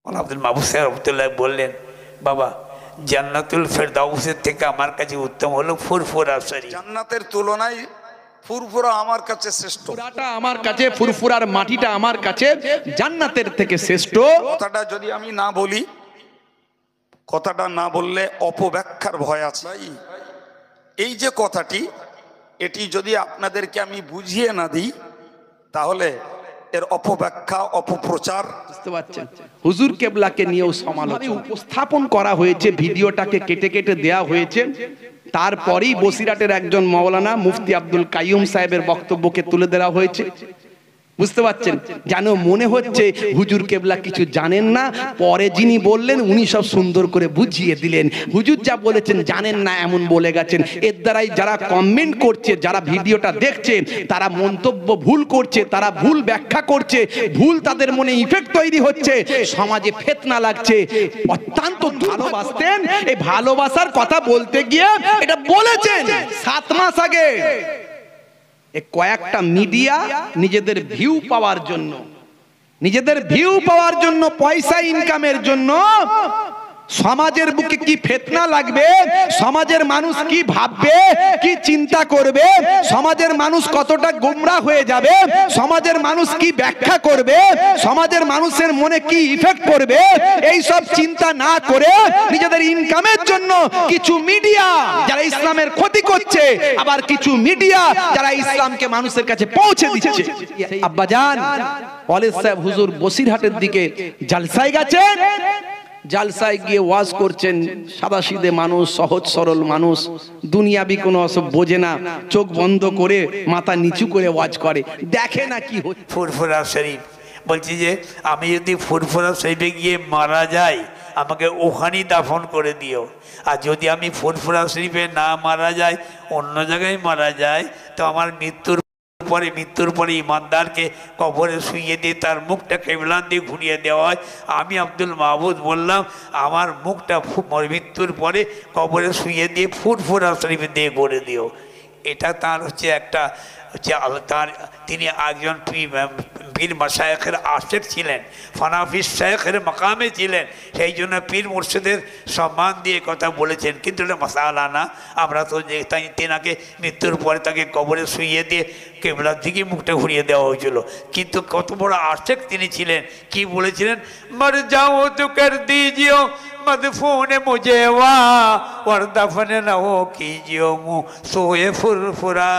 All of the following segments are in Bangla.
আব্দুল মাহবুব সাহেব রহমতুল্লাহ বললেন, বাবা জান্নাতুল ফেরদাউসের থেকে আমার কাছে উত্তম হলো ফুরফুরা শরীফ। জান্নাতের তুলনায় ফুরফুরা আমার কাছে শ্রেষ্ঠ। পুরাটা আমার কাছে, ফুরফুরার মাটিটা আমার কাছে জান্নাতের থেকে শ্রেষ্ঠ। কথাটা যদি আমি না বলি, কথাটা না বললে অপব্যাখ্যার ভয় আছে। এই যে কথাটি, এটি যদি আপনাদেরকে আমি বুঝিয়ে না দিই তাহলে এর অপব্যাখ্যা, অপপ্রচার। বুঝতে পারছেন? হুজুর কেবলাকে নিয়েও সমালোচনা উপস্থাপন করা হয়েছে, ভিডিওটাকে কেটে কেটে দেয়া হয়েছে। তারপরেই বসিরহাটের একজন মাওলানা মুফতি আব্দুল কাইয়ুম সাহেবের বক্তব্যকে তুলে দেওয়া হয়েছে। বুঝতে পারছেন? যেন মনে হচ্ছে হুজুর কেবলা কিছু জানেন না, পরে যিনি বললেন উনি সব সুন্দর করে বুঝিয়ে দিলেন। হুজুর যা বলেছেন জানেন না এমন বলে গেছেন। এর দ্বারাই যারা কমেন্ট করছে, যারা ভিডিওটা দেখছে, তারা মন্তব্য ভুল করছে, তারা ভুল ব্যাখ্যা করছে, ভুল তাদের মনে ইফেক্ট তৈরি হচ্ছে, সমাজে ফিতনা লাগছে। অত্যন্ত ভালোবাসতেন, এই ভালোবাসার কথা বলতে গিয়ে এটা বলেছেন 7 মাস আগে। কয়েকটা মিডিয়া নিজেদের ভিউ পাওয়ার জন্য, নিজেদের ভিউ পাওয়ার জন্য, পয়সা ইনকামের জন্য সমাজের বুকে কি ফিতনা লাগবে, সমাজের মানুষ কি ভাববে, কি চিন্তা করবে, সমাজের মানুষ কতটা গোমরা হয়ে যাবে, সমাজের মানুষ কি ব্যাখ্যা করবে, সমাজের মানুষের মনে কি ইফেক্ট পড়বে, এই সব চিন্তা না করে নিজেদের ইনকামের জন্য কিছু মিডিয়া যারা ইসলামের ক্ষতি করছে, আবার কিছু মিডিয়া যারা ইসলামকে মানুষের কাছে পৌঁছে দিচ্ছে। আব্বাজান ওয়ালিদ সাহেব হুজুর বসিরহাটের দিকে জালসায় গেছেন। জালসায় গিয়ে ওয়াজ করছেন, সাদাসিধে মানুষ, সহজ সরল মানুষ, দুনিয়াবি কোনো অসব বোঝে না, চোখ বন্ধ করে মাথা নিচু করে ওয়াজ করে, দেখে না কি হচ্ছে। ফুরফুরা শরীফ বলছি যে আমি যদি ফুরফুরা শরীফে গিয়ে মারা যাই আমাকে ওখানেই দাফন করে দিও, আর যদি আমি ফুরফুরা শরীফে না মারা যাই, অন্য জায়গায় মারা যায়, তো আমার মৃত্যুর পরে ইমানদারকে কবরে শুইয়ে দিয়ে তার মুখটা কেবলান দিয়ে ঘুরিয়ে দেওয়া হয়। আমি আব্দুল মাহবুব বললাম আমার মুখটা মৃত্যুর পরে কবরে শুইয়ে দিয়ে ফুরফুরা শরীফে দিয়ে করে দিও। এটা তার হচ্ছে একটা হচ্ছে তার, তিনি একজন পীর মাশায়েখের আশেক ছিলেন, ফানাফি শায়েখের মাকামে ছিলেন, সেই জন্য পীর মুর্শিদের সম্মান দিয়ে কথা বলেছেন। কিন্তু এটা মাসালা না, আমরা তো তাই তেনাকে মৃত্যুর পরে তাকে কবরে শুইয়ে দিয়ে কেবলার দিকে মুখটা ঘুরিয়ে দেওয়া হয়েছিল। কিন্তু কত বড় আশেক তিনি ছিলেন, কি বলেছিলেন, মর যাও তো কর দিজিও मदफून मुझे वाह और दफन न हो कीजियो मुँह सोए फुरफुरा।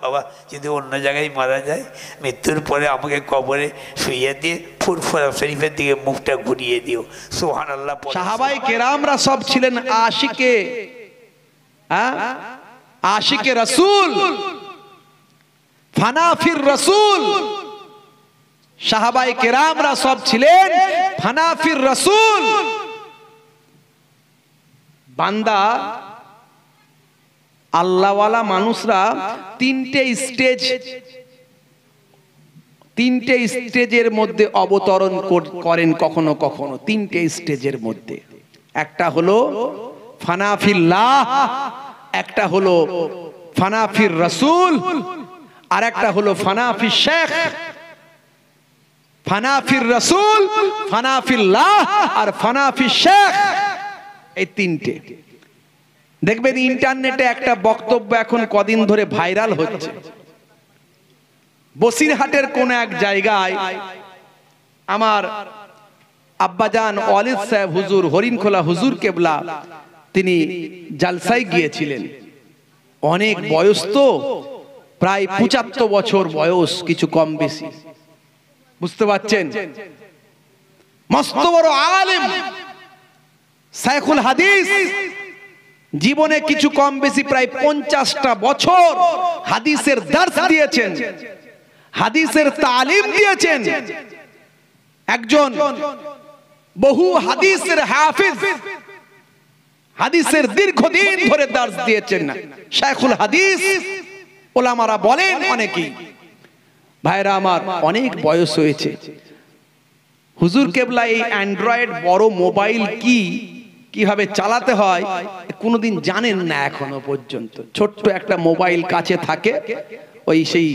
বাবা যদি অন্য জায়গায় মারা যায়, মৃত্যুর পরে আমাকে কবরে শুইয়ে দিয়ে ফুরফুরা শরীফের দিকে মুখটা ঘুরিয়ে দিও। সুবহানাল্লাহ। সাহাবায়ে কেরামরা সব ছিলেন আশিকে, আশিকে রাসূল, ফানাফির রাসূল। সাহাবায়ে কেরামরা সব ছিলেন ফানাফির রাসূল। বান্দা আল্লাহওয়ালা মানুষরা তিনটে স্টেজের মধ্যে অবতরণ করেন কখনো কখনো, তিনটে স্টেজের মধ্যে। একটা হলো ফানাফিল্লাহ, একটা হলো ফানাফির রাসূল, আর একটা হলো ফানাফি শেখ। ফানাফির রাসূল, ফানাফিল্লাহ আর ফানাফি শেখ, এই তিনটে। দেখবেন ইন্টারনেটে একটা বক্তব্য এখন কদিন ধরে ভাইরাল হচ্ছে। বসিরহাটের কোন এক জায়গায় আমার আব্বাজান ওয়ালিদ সাহেব হুজুর, হরিণখোলা হুজুর কেবলা, তিনি জালসায় গিয়েছিলেন। অনেক বয়স তো, প্রায় 75 বছর বয়স, কিছু কম বেশি। বুঝতে পারছেন? মস্ত বড় আলেম, শাইখুল হাদিস, জীবনে কিছু কম বেশি প্রায় 50টা বছর হাদিসের দর্স দিয়েছেন, হাদিসের তালিম দিয়েছেন। একজন বহু হাদিসের হাফিজ, হাদিসের দীর্ঘদিন ধরে দর্স দিয়েছেন শাইখুল হাদিস। ওলামারা বলেন অনেকেই, ভাইরা আমার অনেক বয়স হয়েছে। হুজুর কেবলা এই অ্যান্ড্রয়েড বড় মোবাইল কিভাবে চালাতে হয় কোনোদিন জানেন না এখনো পর্যন্ত। ছোট্ট একটা মোবাইল কাছে থাকে, ওই সেই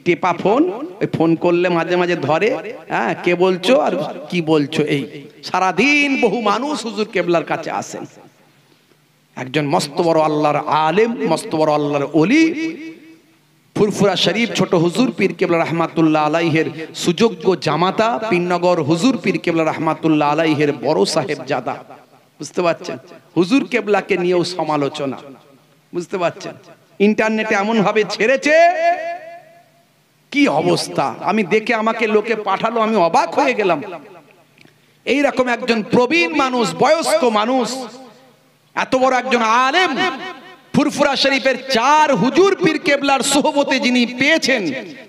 টেপা ফোন, ওই ফোন করলে মাঝে মাঝে ধরে, হ্যাঁ কে বলছো আর কি বলছো, এই সারাদিন বহু মানুষ হুজুর কেবলার কাছে আসেন। একজন মস্ত বড় আল্লাহর আলেম, মস্ত বড় আল্লাহর ওলি, ফুরফুরা শরীফ ছোট হুজুর পীর কেবলা রহমাতুল্লাহ আলাইহের সুযোগ্য জামাতা, পীরনগর হুজুর পীর কেবলা রহমাতুল্লাহ আলাইহের বড় সাহেব জাদা, বুঝতে পারছেন? হুজুর কেবলাকে নিয়েও সমালোচনা, বুঝতে পারছেন? ইন্টারনেটে এমন ভাবে ছেড়েছে, কি অবস্থা! আমি দেখে আমাকে লোকে পাঠালো, আমি অবাক হয়ে গেলাম। এইরকম একজন প্রবীণ মানুষ, বয়স্ক মানুষ, এত বড় একজন আলেম, ফুরফুরা শরীফের 4 হুজুর পীর কেবলার সোহবতে যিনি পেয়েছেন,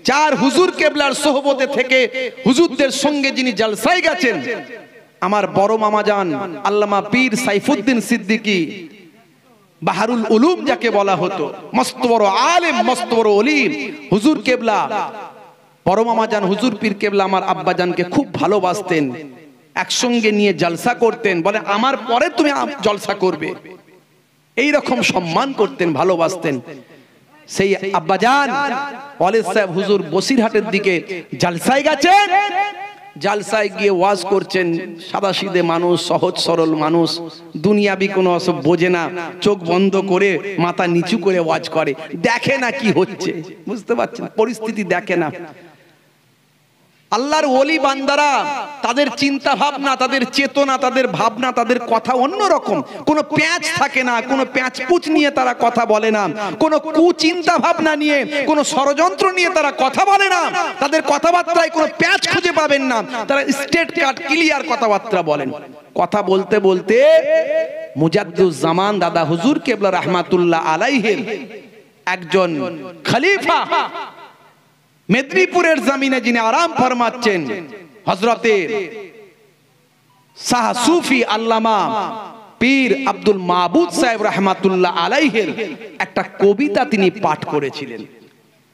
4 হুজুর কেবলার সোহবতে থেকে হুজুরদের সঙ্গে যিনি জলসায় গেছেন, আমার বড় মামা জান আল্লামা পীর সাইফুদ্দিন সিদ্দিকী বাহারুল উলুম যাকে বলা হতো, মস্ত বড় আলেম, মস্ত বড় ওলি, হুজুর কেবলা বড় মামা জান হুজুর পীর কেবলা আমার আব্বা জানকে খুব ভালোবাসতেন, একসঙ্গে নিয়ে জলসা করতেন, বলে আমার পরে তুমি জলসা করবে, এই রকম সম্মান করতেন, ভালোবাসতেন। সেই আব্বাজান ওয়ালিদ সাহেব হুজুর বসিরহাটের দিকে জলসায় গেছেন, জলসায় গিয়ে ওয়াজ করছেন। সাদাসিধে মানুষ, সহজ সরল মানুষ, দুনিয়াবি কোনো অসব বোঝে না, চোখ বন্ধ করে মাথা নিচু করে ওয়াজ করে, দেখে না কি হচ্ছে, বুঝতে পারছেন? পরিস্থিতি দেখে না। আল্লাহর ওলি বান্দারা, তাদের চিন্তা ভাবনা, তাদের চেতনা, তাদের ভাবনা, তাদের কথা অন্যরকম, কোনো প্যাঁচ থাকে না, কোনো প্যাঁচপুচ নিয়ে তারা কথা বলে না, কোনো কুচিন্তা ভাবনা নিয়ে, কোনো ষড়যন্ত্র নিয়ে তারা কথা বলে না, তাদের কথাবার্তায় কোনো প্যাঁচ খুঁজে পাবেন না, তারা স্ট্রেট কাট ক্লিয়ার কথাবার্তা বলেন। কথা বলতে বলতে মুজাদ্দুজ্জামান দাদা হুজুর কেবলা রহমাতুল্লাহ আলাইহির একজন খলিফা, মেদিনীপুরের জমিনে যিনি আরাম ফরমাচ্ছেন, হযরতে শাহ সুফি আল্লামা পীর আব্দুল মাবুদ সাহেব রহমাতুল্লাহ আলাইহির একটা কবিতা তিনি পাঠ করেছিলেন,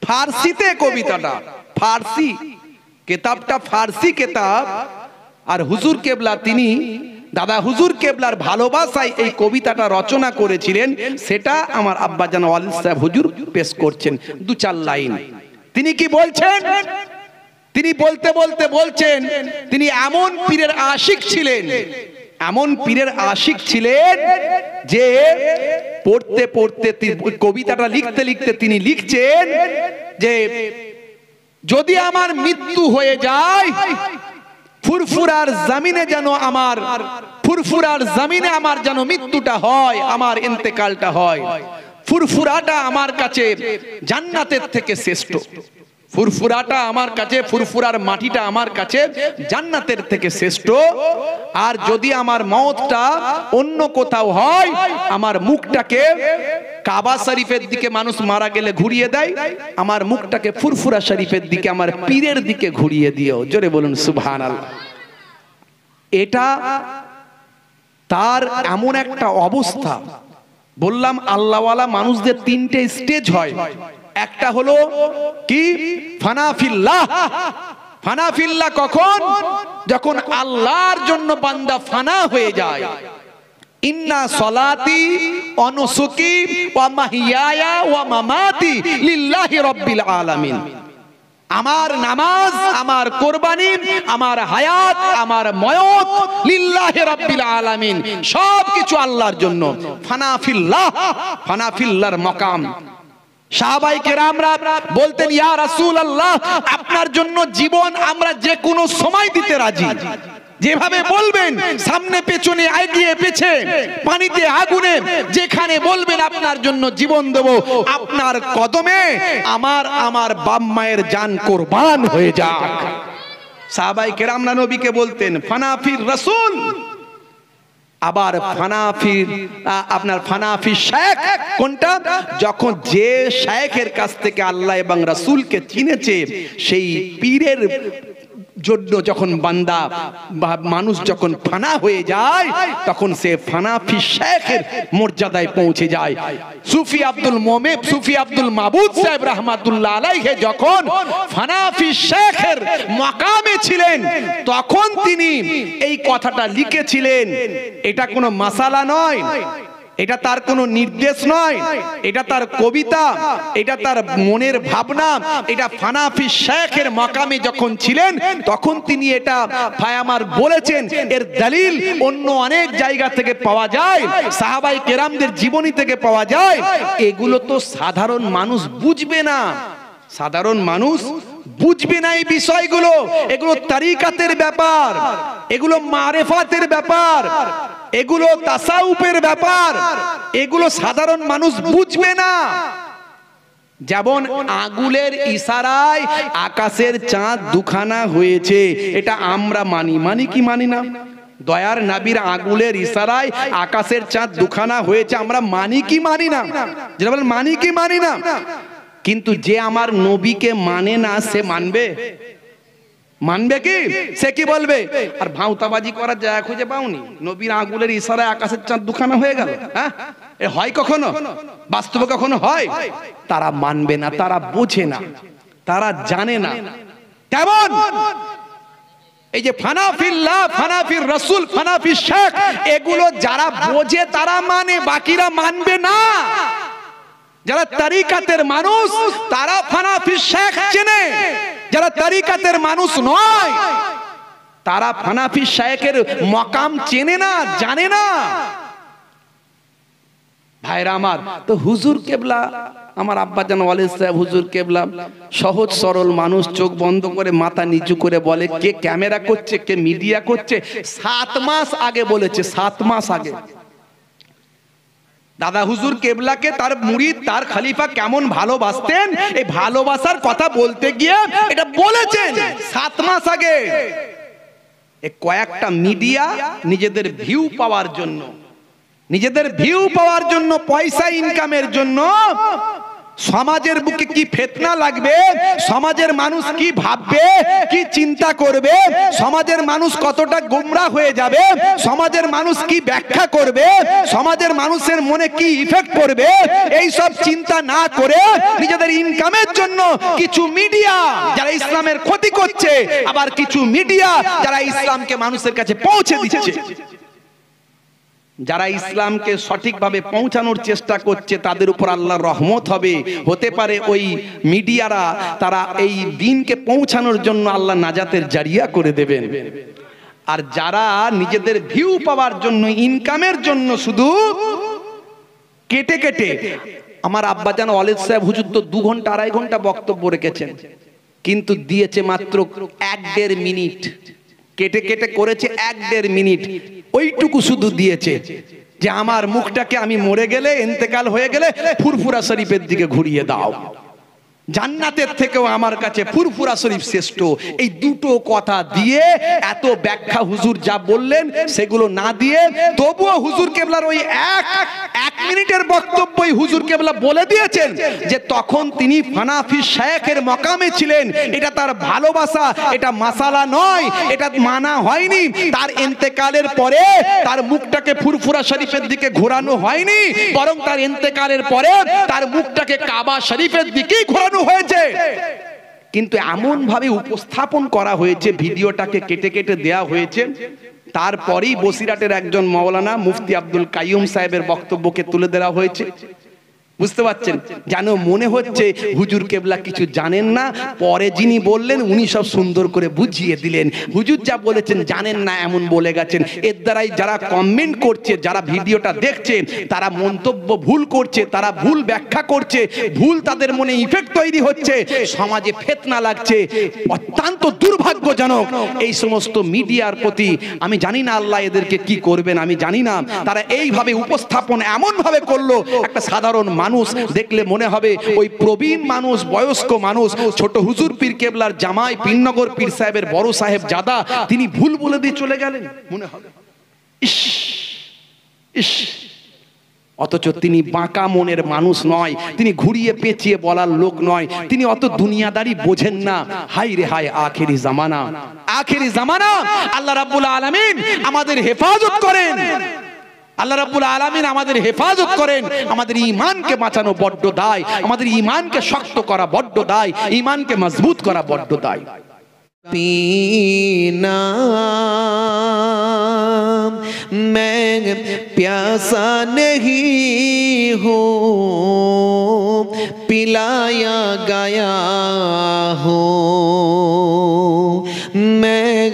ফার্সিতে কবিতাটা, ফার্সি কিতাবটা ফার্সি কিতাব, আর হুজুর কেবলা তিনি দাদা হুজুর কেবলার ভালোবাসায় এই কবিতাটা রচনা করেছিলেন, সেটা আমার আব্বাজান ওয়ালিদ সাহেব হুজুর পেশ করছেন 2-4 লাইন। তিনি কি বলছেন? তিনি বলতে বলতে বলছেন, তিনি এমন পীরের আশিক ছিলেন, এমন পীরের আশিক ছিলেন যে পড়তে পড়তে কবিতাটা লিখতে লিখতে তিনি লিখছেন যে যদি আমার মৃত্যু হয়ে যায়, ফুরফুরার জমিনে যেন আমার, ফুরফুরার জমিনে আমার যেন মৃত্যুটা হয়, আমার ইন্তেকালটা হয়, ফুরফুরাটা আমার কাছে জান্নাতের থেকে শ্রেষ্ঠ, ফুরফুরাটা আমার কাছে, ফুরফুরার মাটিটা আমার কাছে জান্নাতের থেকে শ্রেষ্ঠ। আর যদি আমার মওতটা অন্য কোথাও হয়, আমার মুখটাকে কাবা শরীফের দিকে মানুষ মারা গেলে ঘুরিয়ে দেয়, আমার মুখটাকে ফুরফুরা শরীফের দিকে, আমার পীরের দিকে ঘুরিয়ে দিও। জোরে বলুন সুবহানাল্লাহ। এটা তার এমন একটা অবস্থা। বললাম আল্লাহওয়ালা মানুষদের 3টে স্টেজ হয়। একটা হলো কি? ফানাফিল্লাহ। ফানাফিল্লাহ কখন? যখন আল্লাহর জন্য বান্দা ফানা হয়ে যায়। ইন্না সলাতি ওয়া নুসুকি ওয়া মাহিয়ায়া ওয়া মামাতি লিল্লাহি রাব্বিল আলামিন। আমার নামাজ, আমার কোরবানি, আমার হায়াত, আমার ময়ত লিল্লাহি রাব্বিল আলামিন, সব কিছু আল্লাহর জন্য। ফানাফিল্লাহ, ফানাফিল্লাহর মাকাম। সাহাবায়ে কেরামরা বলতেন, ইয়া রাসূলুল্লাহ, আপনার জন্য জীবন আমরা যে কোনো সময় দিতে রাজি, যেভাবে বলবেন, সামনে পেছনে, এগিয়ে পেছে, পানিতে আগুনে, যেখানে বলবেন আপনার জন্য জীবন দেব, আপনার কদমে আমার বাপ মায়ের জান কুরবান হয়ে যাক। সাহাবায়ে কেরামরা নবীকে বলতেন ফানাফির রাসূল। আবার ফানাফির আপনার ফানাফি শেখ কোনটা? যখন যে শেখের কাছ থেকে আল্লাহ এবং রাসূলকে চিনেছে, সেই পীরের জন্য যখন বান্দা বা মানুষ যখন ফানা হয়ে যায়, তখন সে ফানাফি শেখের মর্যাদায় পৌঁছে যায়। সুফি আব্দুল মোমেন, সুফি আব্দুল মাবুদ সাহেব রহমাতুল্লাহ আলাইহি যখন ফানাফি শেখের মাকামে ছিলেন, তখন তিনি এই কথাটা লিখেছিলেন। এটা কোনো মাসালা নয়, এটা তার কোনো নির্দেশ নয়, এটা তার কবিতা, এটা তার মনের ভাবনা। এটা ফানাফি শেখের মাকামে যখন ছিলেন তখন তিনি এটা ভাই আমার বলেছেন। এর দলিল অন্য অনেক জায়গা থেকে পাওয়া যায়, সাহাবাই কেরামদের জীবনী থেকে পাওয়া যায়। এগুলো তো সাধারণ মানুষ বুঝবে না, সাধারণ মানুষ বুঝবে না এই বিষয়গুলো। এগুলো তরিকাতের ব্যাপার, এগুলো মারেফাতের ব্যাপার, এগুলো তাসাউফের ব্যাপার, এগুলো সাধারণ মানুষ বুঝবে না। যেমন আঙ্গুলের ইশারায় আকাশের চাঁদ দুখানা হয়েছে, এটা আমরা মানি, মানি কি মানি না? দয়ার নবীর আঙ্গুলের ইশারায় আকাশের চাঁদ দুখানা হয়েছে, আমরা মানি কি মানি না? যেটা বলেন মানি কি মানি না। কিন্তু যে আমার নবীকে মানে না সে মানবে? মানবে কি? সে কি বলবে? আর ভাঁওতাবাজি করার জায়গা খুঁজে পাওনি? নবীর আঙ্গুলের ইশারায় আকাশের চাঁদ দুখানা হয়ে গেল, হ্যাঁ? এ হয় কখনো? বাস্তবে কখনো হয়? তারা মানবে না, তারা বোঝে না, তারা জানে না। কেমন এই যে ফানাফিল্লাহ, ফানাফির রাসূল, ফানাফি শেখ, এগুলো যারা বোঝে তারা মানে, বাকিরা মানবে না। যারা তরিকাতের মানুষ তারা ফানাফি শেখ চেনে, যারা তরিকাতের মানুষ নয় তারা ফানাফি শেখের মাকাম চেনে না, জানে না। ভাইরা আমার, তো হুজুর কেবলা, আমার আব্বাজান ওয়ালিদ সাহেব হুজুর কেবলা সহজ সরল মানুষ, চোখ বন্ধ করে মাথা নিচু করে বলে কে ক্যামেরা করছে, কে মিডিয়া করছে। 7 মাস আগে বলেছে, 7 মাস আগে। দাদা হুজুর কেবলাকে তার মুরিদ, তার খলিফা কেমন ভালোবাসতেন, এই ভালোবাসার কথা বলতে গিয়ে এটা বলেছেন 7 মাস আগে। এই কয়েকটা মিডিয়া নিজেদের ভিউ পাওয়ার জন্য, নিজেদের ভিউ পাওয়ার জন্য, পয়সা ইনকামের জন্য সমাজের বুকে কি ফিতনা লাগবে, সমাজের মানুষ কি ভাববে, কি চিন্তা করবে, সমাজের মানুষ কতটা গোমরা হয়ে যাবে, সমাজের মানুষ কি ব্যাখ্যা করবে, সমাজের মানুষের মনে কি ইফেক্ট পড়বে, এই সব চিন্তা না করে নিজেদের ইনকামের জন্য কিছু মিডিয়া যারা ইসলামের ক্ষতি করছে, আবার কিছু মিডিয়া যারা ইসলামকে মানুষের কাছে পৌঁছে দিচ্ছে। যারা ইসলামকে সঠিকভাবে পৌঁছানোর চেষ্টা করছে তাদের উপর আল্লাহর রহমত হবে। হতে পারে ওই মিডিয়ারা তারা এই দিনকে পৌঁছানোর জন্য আল্লাহ নাজাতের জারিয়া করে দেবেন। আর যারা নিজেদের ভিউ পাওয়ার জন্য, ইনকামের জন্য শুধু কেটে কেটে, আমার আব্বাজান ওয়ালিদ সাহেব হুজুর তো 2 ঘন্টা 2.5 ঘন্টা বক্তব্য রেখেছেন, কিন্তু দিয়েছে মাত্র 1-1.5 মিনিট। কেটে কেটে করেছে 1-1.5 মিনিট, ওইটুকু শুধু দিয়েছে যে আমার মুখটাকে আমি মরে গেলে, ইন্তেকাল হয়ে গেলে ফুরফুরা শরীফের দিকে ঘুরিয়ে দাও। জান্নাতের থেকেও আমার কাছে ফুরফুরা শরীফ শ্রেষ্ঠ। এই দুটো কথা দিয়ে এত ব্যাখ্যা হুজুর যা বললেন সেগুলো না দিয়ে, তবুও হুজুর কেবলার ওই এক মিনিটের বক্তব্যই হুজুর কেবলা বলে দিয়েছেন যে তখন তিনি ফানাফি শেখের মাকামে ছিলেন। এটা তার ভালোবাসা, এটা মাসালা নয়, এটা মানা হয়নি। তার ইন্তেকালের পরে তার মুখটাকে ফুরফুরা শরীফের দিকে ঘোরানো হয়নি, বরং তার ইন্তেকালের পরে তার মুখটাকে কাবা শরীফের দিকেই ঘোরানো হয়েছে। কিন্তু এমন ভাবে উপস্থাপন করা হয়েছে, ভিডিওটাকে কেটে কেটে দেয়া হয়েছে, তারপরেই বসিরাটের একজন মাওলানা মুফতি আব্দুল কাইয়ুম সাহেবের বক্তব্যকে তুলে দেওয়া হয়েছে। বুঝতে পারছেন? যেন মনে হচ্ছে হুজুর কেবলা কিছু জানেন না, পরে যিনি বললেন উনি সব সুন্দর করে বুঝিয়ে দিলেন। হুজুর যা বলেছেন জানেন না এমন বলে গেছেন। এর দ্বারাই যারা কমেন্ট করছে, যারা ভিডিওটা দেখছে, তারা মন্তব্য ভুল করছে, তারা ভুল ব্যাখ্যা করছে, ভুল তাদের মনে ইফেক্ট তৈরি হচ্ছে, সমাজে ফিতনা লাগছে। অত্যন্ত দুর্ভাগ্যজনক এই সমস্ত মিডিয়ার প্রতি। আমি জানি না আল্লাহ এদেরকে কি করবেন, আমি জানি না। তারা এইভাবে উপস্থাপন এমন ভাবে করলো, একটা সাধারণ মানুষ দেখলে মনে হবে ওই প্রবীণ মানুষ, বয়স্ক মানুষ, ছোট হুজুর পীর কেবলার জামাই পীরনগর পীর সাহেবের বড় সাহেব জাদা, তিনি ভুল বলে দিয়ে চলে গেলেন মনে হবে। ইস ইস, অথচ তিনি বাঁকা মনের মানুষ নয়, তিনি ঘুরিয়ে পেঁচিয়ে বলার লোক নয়, তিনি অত দুনিয়াদারি বোঝেন না। হাই রে হাই, আখেরি জামানা, আখেরি জামানা। আল্লাহ রাব্বুল আলামিন আমাদের হেফাজত করেন, আল্লাহ রাব্বুল আলামিন আমাদের হেফাজত করেন। আমাদের ঈমানকে বাঁচানো বড্ড দায়, আমাদের ঈমানকে শক্ত করা বড্ড দায়, ঈমানকে মজবুত করা বড্ড দায়। पीना मैं प्यासा नहीं हूँ, पिलाया गया हूँ। मैं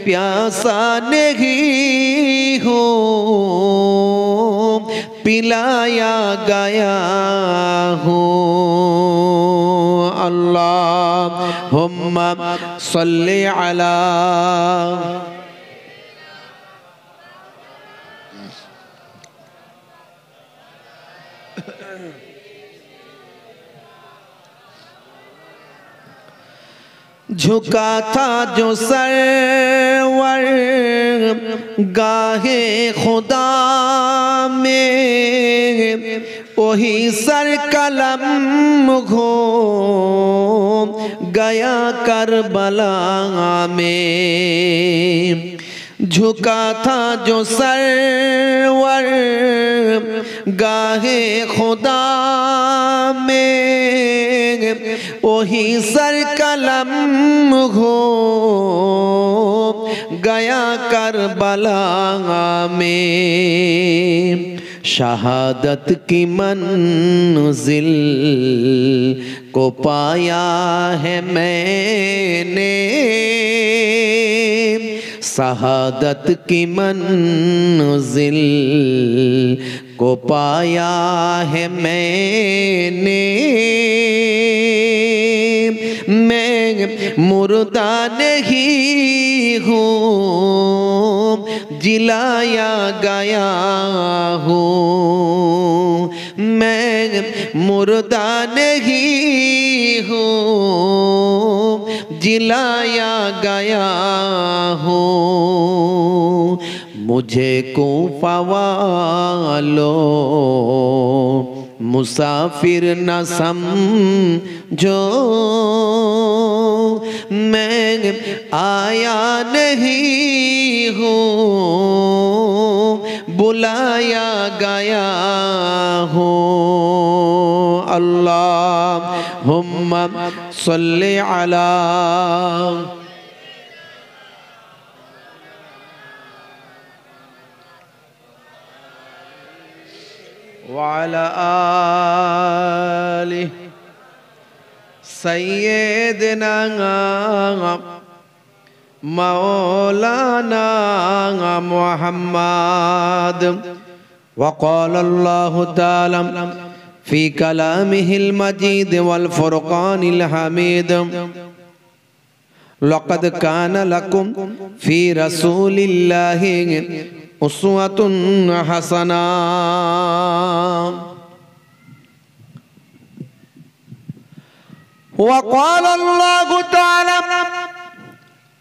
प्यासा नहीं हूँ, पिलाया गया हूँ। अल्लाहुम्मा सल्ली अला झुका था जो सरवर गाहे खुदा में, वही सर कलम हो गया करबला में। झुका था जो सरवर गाहे खुदा में, वही सर कलम हो गया करबला में। शहादत की मंजिल को पाया है मैंने, शहादत की मंजिल को पाया है मैंने। मैं मुर्दा नहीं हूँ, जिलाया गया हूँ। मैं मुर्दा नहीं हूँ, जिलाया गया हूँ। मुझे कूफा वालों मुसाफिर न समझो, मैं आया नहीं हूँ, बुलाया गया हूँ। अल्लाहुम्मा सल्ली अला वाला आलि सय्यदना मौलाना मुहम्मद। वक़ाल अल्लाहु ताला फ़ी कलामिहिल मजीद वल फ़ुरक़ानिल हमीद, लक़द काना लकुम फ़ी रसूलिल्लाहि उस्वतुन हसना। वक़ाल अल्लाहु ताला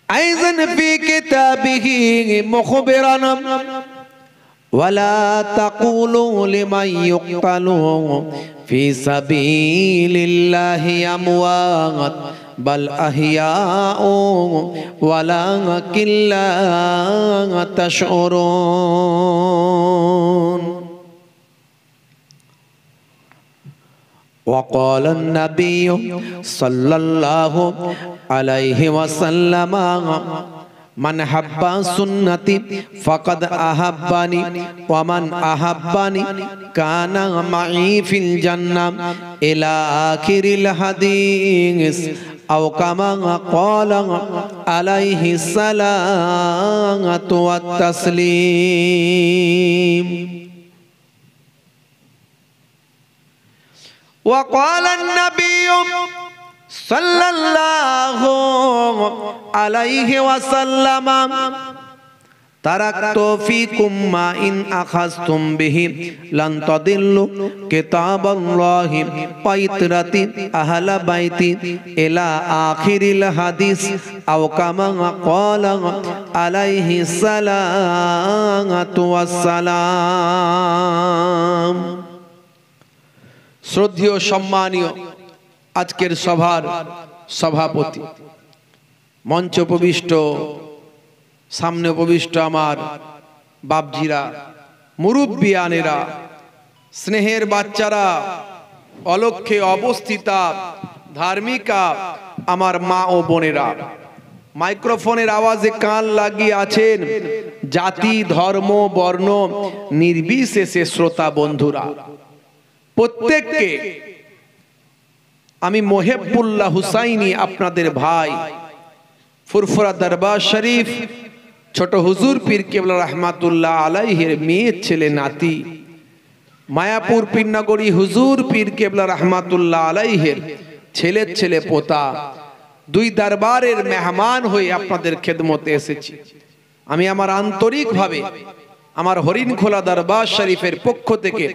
ऐज़न फ़ी किताबिही मुख़बिरन वला तक़ूलू लिमन युक़्तलू फ़ी सबीलिल्लाहि अमवात बल अहियाउ वलाकिन ला तशऊरून। वक़ाल अन्नबिय्यु सल्लल्लाहु अलैहि वसल्लम मन हब्बा सुन्नती फ़क़द अहब्बनी वमन अहब्बनी काना मई फिल जन्नह इला आखिरिल हदीस औ कमा क़ाल अलैहि सलातु वत्तस्लीम। वक़ाल अन्नबिय्यु सल्लल्लाहु अलैहि वसल्लम तरक्तु फ़ीकुम मा इन अख़ज़्तुम बिही लन तदिल्लु किताबल्लाहि व इत्रती अहल बैती इला आखिरिल हदीस औ कमा क़ाल अलैहि सलातु वस्सलाम। শ্রদ্ধেয় সম্মানীয় আজকের সভার সভাপতি, মঞ্চ উপবিষ্ট, সামনে উপবিষ্ট আমার বাপজিরা, মুরব্বিয়ানেরা, স্নেহের বাচ্চারা, অলক্ষ্যে অবস্থিতা ধার্মিকা আমার মা ও বোনেরা, মাইক্রোফোনের আওয়াজে কান লাগিয়ে আছেন জাতি ধর্ম বর্ণ নির্বিশেষে শ্রোতা বন্ধুরা, প্রত্যেককে আমি মোহেবুল্লাহ হুসাইনি আপনাদের ভাই ফুরফুরা দরবার শরীফ ছোট হুজুর পীর কেবলা রহমাতুল্লাহ আলাইহির মেয়ে ছেলে নাতি মায়াপুর পীরনগরী হুজুর পীর কেবলা রহমাতুল্লাহ আলাইহির ছেলের ছেলে পোতা, দুই দরবারের মেহমান হয়ে আপনাদের খেদমতে এসেছি। আমি আমার আন্তরিকভাবে আমার হরিণখোলা দরবার শরীফের পক্ষ থেকে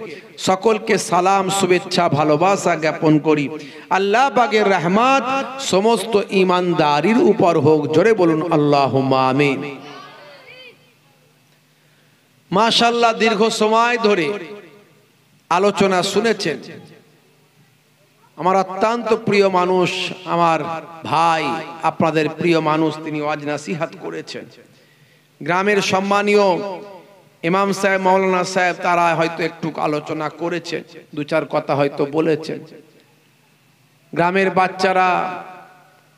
সকলকে সালাম শুভেচ্ছা ভালোবাসা জ্ঞাপন করি। আল্লাহ পাকের রহমত সমস্ত ঈমানদারির উপর হোক, জোরে বলুন আল্লাহুম্মা আমিন। মাশাআল্লাহ, দীর্ঘ সময় ধরে আলোচনা শুনেছেন। আমার অত্যন্ত প্রিয় মানুষ, আমার ভাই, আপনাদের প্রিয় মানুষ, তিনি ওয়াজ নসিহত করেছেন। গ্রামের সম্মানীয় ইমাম সাহেব, মাওলানা সাহেব, তারা হয়তো একটু আলোচনা করেছে, দু চার কথা হয়তো বলেছেন। গ্রামের বাচ্চারা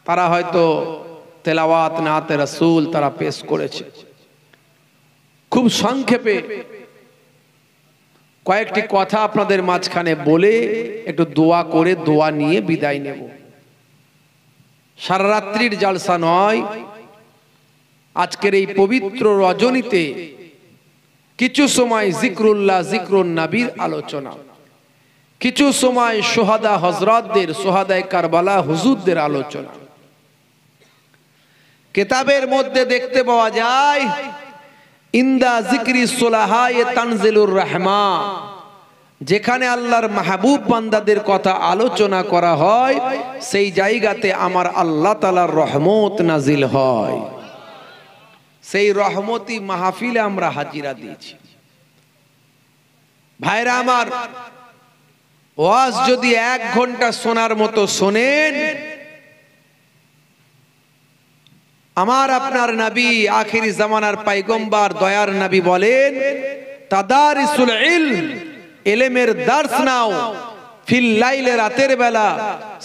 তারা হয়তো তেলাওয়াত নাতে রাসূল তারা পেশ করেছে। খুব সংক্ষেপে কয়েকটি কথা আপনাদের মাঝখানে বলে একটু দোয়া করে দোয়া নিয়ে বিদায় নেব। সারা রাত্রির জালসা নয়, আজকের এই পবিত্র রজনীতে কিছু সময় জিক্রুল্লাহ জিক্রুন নবীর আলোচনা, কিছু সময় সোহাদা হযরতদের, সোহাদায়ে কারবালা হুজুরদের আলোচনা। কিতাবের মধ্যে দেখতে পাওয়া যায় ইন্দা জিক্রি সুলাহায়ে তানজিলুর রহমা, যেখানে আল্লাহর মাহবুব বান্দাদের কথা আলোচনা করা হয় সেই জায়গাতে আমার আল্লাহ তাআলার রহমত নাজিল হয়। সেই রহমতি মাহফিলে আমরা হাজিরা দিয়েছি। ভাইরা আমার, ওয়াজ যদি 1 ঘন্টা শোনার মতো শোনেন, আমার আপনার নবী আখিরি জামানার পয়গম্বর দয়ার নবী বলেন, তাদারিসুল ইলম, ইলমের দর্স নাও, ফিল লাইলে, রাতের বেলা,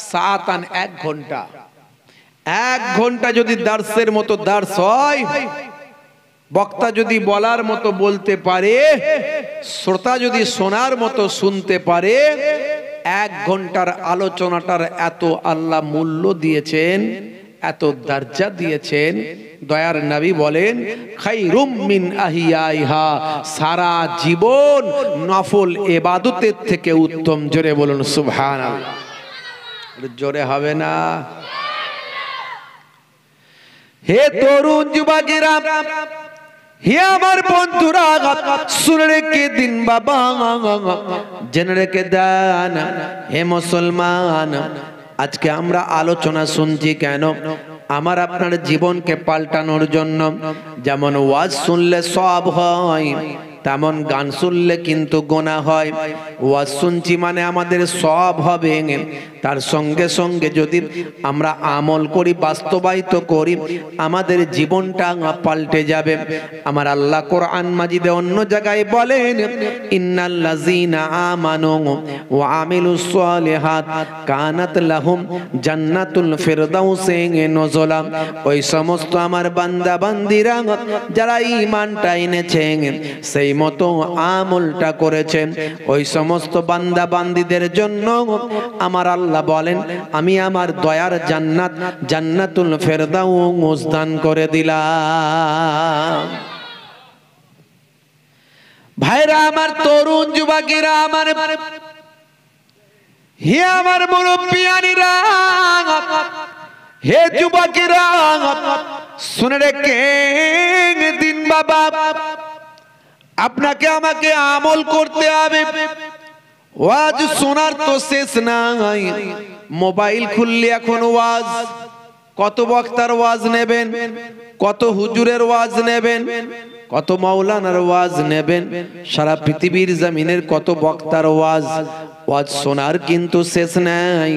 সাআতান, 1 ঘন্টা। 1 ঘন্টা যদি দর্সের মতো দর্স হয়, বক্তা যদি বলার মতো বলতে পারে, শ্রোতা যদি শোনার মতো শুনতে পারে, 1 ঘন্টার আলোচনাটার এত আল্লাহ মূল্য দিয়েছেন, এত দরজা দিয়েছেন। দয়ার নবী বলেন, খায়রুম মিন আহিয়াইহা, সারা জীবন নফল ইবাদতের থেকে উত্তম। জোরে বলুন সুবহানাল্লাহ। জোরে হবে না? হে তরুণ যুবকেরা, হে আমার বন্ধুরা, শুনে রেখে দিন বাবা, জেনে রেখে দেন হে মুসলমান, আজকে আমরা আলোচনা শুনছি কেন? আমার আপনার জীবনকে পাল্টানোর জন্য। যেমন ওয়াজ শুনলে সওয়াব হয়, তেমন গান শুনলে কিন্তু গুনাহ হয়। ওয়াজ শুনছি মানে আমাদের সওয়াব হবে, তার সঙ্গে সঙ্গে যদি আমরা আমল করি, বাস্তবায়িত করি, আমাদের জীবনটা পাল্টে যাবে। আমার আল্লাহ কোরআন মাজিদে অন্য জায়গায় বলেন, ইন্নাল্লাযীনা আমানু ওয়া আমিলুস সালিহাত কানাত লাহুম জান্নাতুল ফিরদাউসি নুজুলা। ওই সমস্ত আমার বান্দা বান্দিরা যারা ঈমানটা এনেছেন, সেই মতো আমলটা করেছেন, ওই সমস্ত বান্দা বান্দিদের জন্য আমার আল্লাহ বলেন, আমি আমার দয়ার জান্নাত, জান্নাতুল ফেরদাউস দান করে দিলাম। ভাইরা আমার, তরুণ যুবকেরা আমার, হে আমার মুরব্বিয়ানিরা, হে যুবকেরা, শুনে রেখে দিন বাবা, আপনাকে আমাকে আমল করতে হবে। ওয়াজ শোনার তো শেষ নাই। মোবাইল খুললে এখন ওয়াজ, কত বক্তার ওয়াজ নেবেন, কত হুজুরের ওয়াজ নেবেন, কত মাওলানার ওয়াজ নেবেন, সারা পৃথিবীর জমিনের কত বক্তার ওয়াজ। ওয়াজ শোনার কিন্তু শেষ নাই।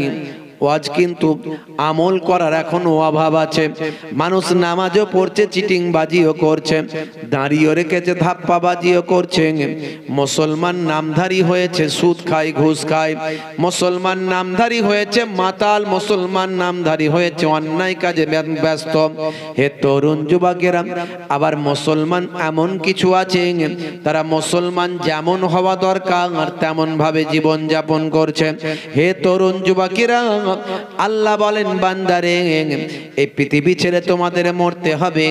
ওয়াজ কিন্তু আমল করার এখনো অভাব আছে। মানুষ নামাজও পড়ছে, চিটিংবাজিও করছে, দাঁড়িয়ে রেখেছে, ধাপ্পাবাজিও করছে। মুসলমান নামধারী হয়েছে, সুদ খায়, ঘুষ খায়। মুসলমান নামধারী হয়েছে মাতাল, মুসলমান নামধারী হয়েছে অন্যায় কাজে ব্যস্ত। হে তরুণ যুবকেরা, আবার মুসলমান এমন কিছু আছে তারা মুসলমান যেমন হওয়া দরকার তেমন ভাবে জীবন যাপন করছে। হে তরুণ যুবকেরা, আল্লাহ বলেন বান্দারে, এই পৃথিবী ছেড়ে তোমাদের মরতে হবে।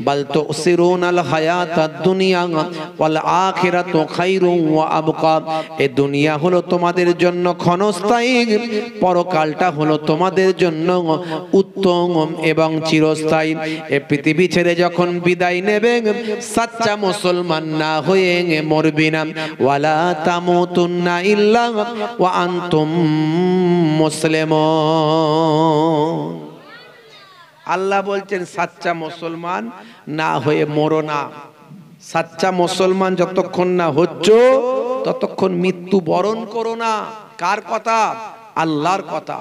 বাল তুসিরুনাল হায়াতাদ দুনিয়া ওয়াল আখিরাতু খায়রুন ওয়া আবকা। এই দুনিয়া হলো তোমাদের জন্য ক্ষণস্থায়ী, পরকালটা হলো তোমাদের জন্য উত্তম এবং চিরস্থায়ী। এই পৃথিবী ছেড়ে যখন বিদায় নেবে, সাচ্চা মুসলমান না হয়ে মরবি না। ওয়ালা তামুতুন্না ইল্লা ওয়া আনতুম মুসলিমুন। আল্লাহ বলছেন সাচ্চা মুসলমান না হয়ে মরো না। সাচ্চা মুসলমান যতক্ষণ না হচ্ছ ততক্ষণ মৃত্যু বরণ করো না। কার কথা? আল্লাহর কথা।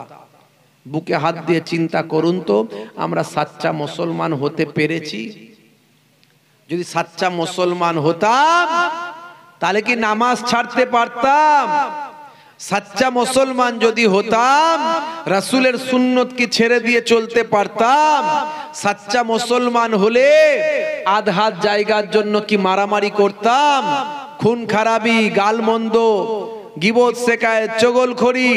বুকে হাত দিয়ে চিন্তা করুন তো, আমরা সাচ্চা মুসলমান হতে পেরেছি? যদি সাচ্চা মুসলমান হতাম তাহলে কি নামাজ ছাড়তে পারতাম? সাচ্চা মুসলমান যদি হতাম রাসূলের সুন্নত কি ছেড়ে দিয়ে চলতে পারতাম? সাচ্চা মুসলমান হলে আধহাত জায়গার জন্য কি মারামারি করতাম? খুন খারাপি, গালমন্দ, গিবত, শেকায়েত, চগলখড়ি,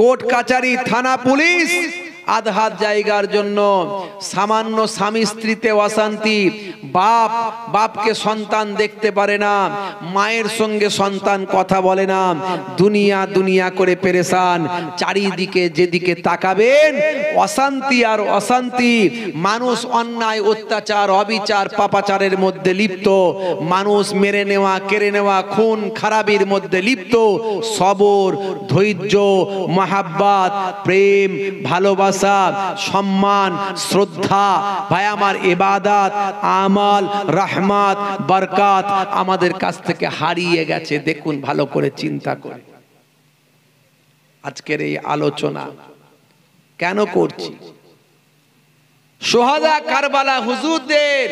কোর্ট কাচারি, থানা, পুলিশ, আধহাত জায়গার জন্য সামান্য স্বামী স্ত্রীতে অশান্তি, বাপকে সন্তান দেখতে পারে না, মায়ের সঙ্গে সন্তান কথা বলে না, দুনিয়া দুনিয়া করে পেরেশান। চারিদিকে যেদিকে তাকাবেন অশান্তি আর অশান্তি। মানুষ অন্যায়, অত্যাচার, অবিচার, পাপাচারের মধ্যে লিপ্ত। মানুষ মেরে নেওয়া, কেড়ে নেওয়া, খুন খারাপির মধ্যে লিপ্ত। সবর, ধৈর্য, মহাব্বত, প্রেম, ভালোবাসা, সম্মান, শ্রদ্ধা, ভাই আমার, ইবাদত, আমাল, রহমত, বরকত আমাদের কাছ থেকে হারিয়ে গেছে। দেখুন ভালো করে চিন্তা করে। আজকের এই আলোচনা কেন করছি? সোহাদা কারবালা হুজুরদের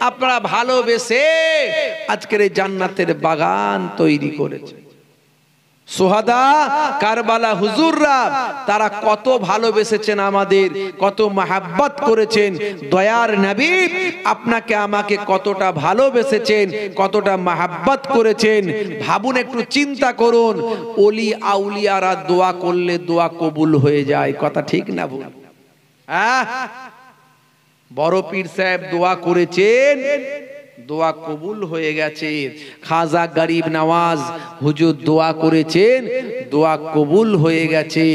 আপনারা ভালোবেসে আজকের এই জান্নাতের বাগান তৈরি করেছে। সোহাদা কারবালা হুজুররা তারা কত ভালোবেসেছেন আমাদের, কত মহাব্বত করেছেন। দয়ার নবী আপনাকে আমাকে কতটা ভালোবেসেছেন, কতটা মহাব্বত করেছেন। ভাবুন, একটু চিন্তা করুন। ওলি আউলিয়ারা দোয়া করলে দোয়া কবুল হয়ে যায়, কথা ঠিক না ভুল? বড় পীর সাহেব দোয়া করেছেন, দোয়া কবুল হয়ে গেছে। খাজা গরিব নওয়াজ হুজুর দোয়া করেছেন, দোয়া কবুল হয়ে গেছে।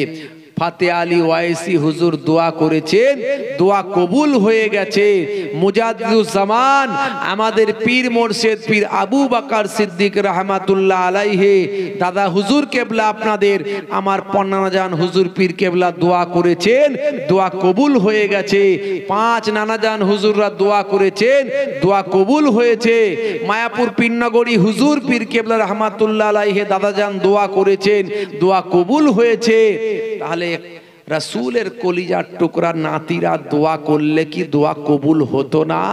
ফাতে আলী ওয়াইসি হুজুর দোয়া করেছেন, দোয়া কবুল হয়ে গেছে। মুজাদ্দিদুজ্জামান আমাদের পীর মুর্শিদ পীর আবু বকর সিদ্দিক রহমাতুল্লাহ আলাইহি দাদা হুজুর কেবলা আপনাদের আমার পন্নাজান হুজুর পীর কেবলা দোয়া করেছেন, দোয়া কবুল হয়ে গেছে। 5 নানাজান হুজুররা দোয়া করেছেন, দোয়া কবুল হয়েছে। মায়াপুর পীরনগরী হুজুর পীর কেবলা রহমাতুল্লাহ আলাইহি দাদাজান দোয়া করেছেন, দোয়া কবুল হয়েছে। তাহলে রাসূলের কলিজার টুকরা নাতিরা দোয়া করলে কি দোয়া কবুল হতো না?